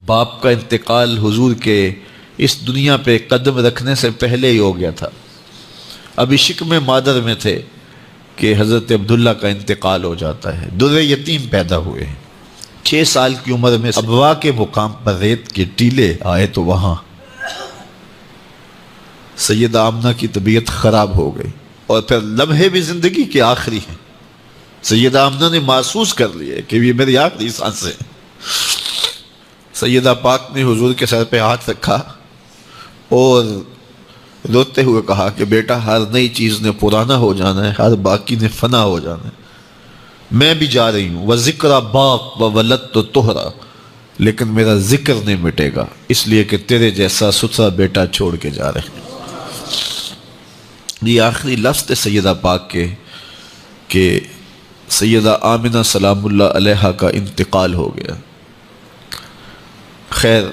باپ کا انتقال حضور کے اس دنیا پہ قدم رکھنے سے پہلے ہی ہو گیا تھا. ابھی شکم مادر میں تھے کہ حضرت عبداللہ کا انتقال ہو جاتا ہے. در یتیم پیدا ہوئے ہیں. 6 سال کی عمر میں ابوا کے مقام پر ریت کے ٹیلے آئے تو وہاں سیدہ آمنہ کی طبیعت خراب ہو گئی، اور پھر لمحے بھی زندگی کے آخری ہیں. سیدہ آمنہ نے محسوس کر لیا کہ یہ میری آخری سانسیں ہیں. سیدہ پاک نے حضور کے سر پہ ہاتھ رکھا اور روتے ہوئے کہا کہ بیٹا، ہر نئی چیز نے پرانا ہو جانا ہے، ہر باقی نے فنا ہو جانا ہے. میں بھی جا رہی ہوں، وَذِكْرَ بَاق وَوَلَدْتُ طُهْرًا، لیکن میرا ذکر نہیں مٹے گا، اس لیے کہ تیرے جیسا ستھرا بیٹا چھوڑ کے جا رہے ہیں. یہ آخری لفظ تھے سیدہ پاک کے کہ سیدہ آمنہ سلام اللہ علیہا کا انتقال ہو گیا. خیر،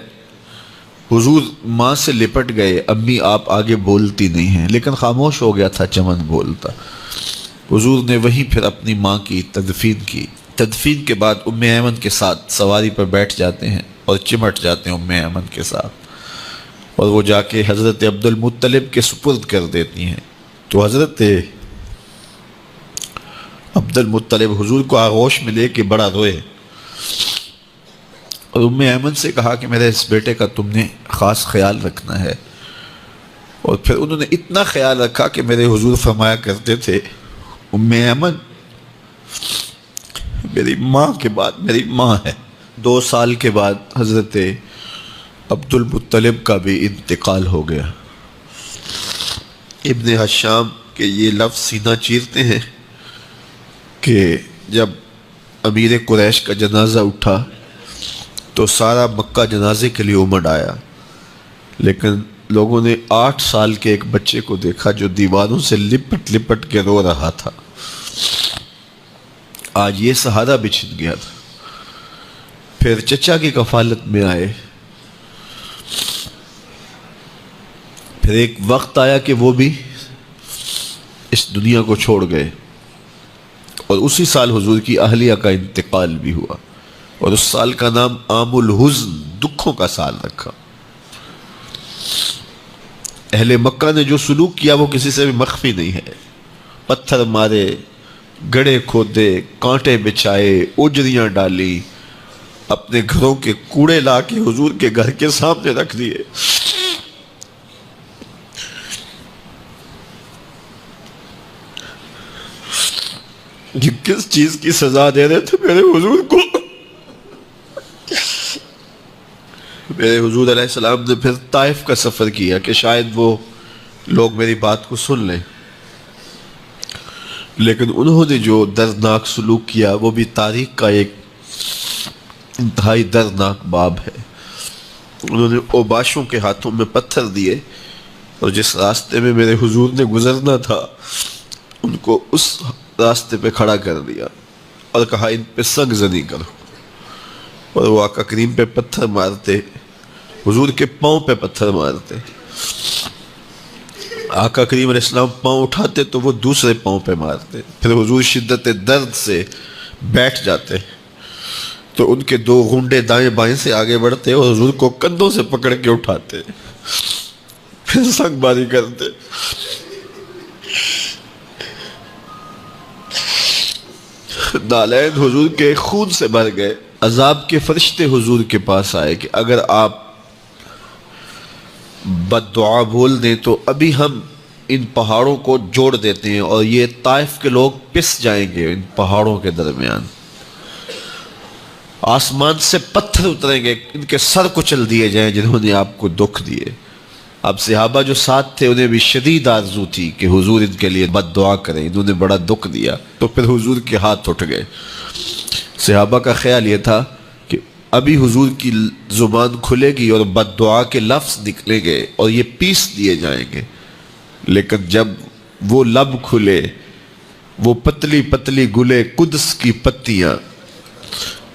حضور ماں سے لپٹ گئے. امی آپ آگے بولتی نہیں ہیں، لیکن خاموش ہو گیا تھا چمن بولتا. حضور نے وہیں پھر اپنی ماں کی تدفین کی. تدفین کے بعد ام ایمن کے ساتھ سواری پر بیٹھ جاتے ہیں اور چمٹ جاتے ہیں ام ایمن کے ساتھ، اور وہ جا کے حضرت عبد المطلب کے سپرد کر دیتی ہیں. تو حضرت عبد المطلب حضور کو آغوش میں لے کے بڑا روئے اور ام ایمن سے کہا کہ میرے اس بیٹے کا تم نے خاص خیال رکھنا ہے. اور پھر انہوں نے اتنا خیال رکھا کہ میرے حضور فرمایا کرتے تھے، ام ایمن میری ماں کے بعد میری ماں ہے. 2 سال کے بعد حضرت عبد المطلب کا بھی انتقال ہو گیا. ابن حشام کے یہ لفظ سینہ چیرتے ہیں کہ جب امیر قریش کا جنازہ اٹھا تو سارا مکہ جنازے کے لیے امڑ آیا، لیکن لوگوں نے 8 سال کے ایک بچے کو دیکھا جو دیواروں سے لپٹ لپٹ کے رو رہا تھا. آج یہ سہارا بچھن گیا تھا. پھر چچا کی کفالت میں آئے. پھر ایک وقت آیا کہ وہ بھی اس دنیا کو چھوڑ گئے، اور اسی سال حضور کی اہلیہ کا انتقال بھی ہوا، اور اس سال کا نام عام الحزن، دکھوں کا سال رکھا. اہل مکہ نے جو سلوک کیا وہ کسی سے بھی مخفی نہیں ہے. پتھر مارے، گڑھے کھودے، کانٹے بچھائے، اجریاں ڈالی، اپنے گھروں کے کوڑے لا کے حضور کے گھر کے سامنے رکھ دیے. یہ کس چیز کی سزا دے رہے تھے میرے حضور کو؟ میرے حضور علیہ السلام نے پھر طائف کا سفر کیا کہ شاید وہ لوگ میری بات کو سن لیں، لیکن انہوں نے جو دردناک سلوک کیا وہ بھی تاریخ کا ایک انتہائی دردناک باب ہے. انہوں نے اوباشوں کے ہاتھوں میں پتھر دیے، اور جس راستے میں میرے حضور نے گزرنا تھا ان کو اس راستے پہ کھڑا کر دیا اور کہا ان پہ سنگ زنی کرو. اور وہ آقا کریم پہ پتھر مارتے، حضور کے پاؤں پہ پتھر مارتے. آقا کریم علیہ السلام پاؤں اٹھاتے تو وہ دوسرے پاؤں پہ مارتے. پھر حضور شدت درد سے بیٹھ جاتے تو ان کے 2 غنڈے دائیں بائیں سے آگے بڑھتے اور حضور کو کندھوں سے پکڑ کے اٹھاتے، پھر سنگ باری کرتے. نالین حضور کے خون سے بھر گئے. عذاب کے فرشتے حضور کے پاس آئے کہ اگر آپ بد دعا بول دیں تو ابھی ہم ان پہاڑوں کو جوڑ دیتے ہیں اور یہ طائف کے لوگ پس جائیں گے ان پہاڑوں کے درمیان. آسمان سے پتھر اتریں گے، ان کے سر کچل دیے جائیں جنہوں نے آپ کو دکھ دیے. اب صحابہ جو ساتھ تھے انہیں بھی شدید آرزو تھی کہ حضور ان کے لیے بد دعا کریں، انہوں نے بڑا دکھ دیا. تو پھر حضور کے ہاتھ اٹھ گئے. صحابہ کا خیال یہ تھا کہ ابھی حضور کی زبان کھلے گی اور بد دعا کے لفظ نکلیں گے اور یہ پیس دیے جائیں گے، لیکن جب وہ لب کھلے، وہ پتلی پتلی گلے قدس کی پتیاں،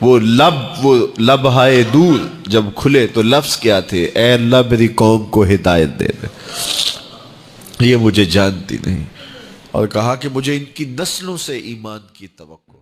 وہ لب ہائے دور جب کھلے تو لفظ کیا تھے؟ اے اللہ میری قوم کو ہدایت دے دے. یہ مجھے جانتی نہیں، اور کہا کہ مجھے ان کی نسلوں سے ایمان کی توقع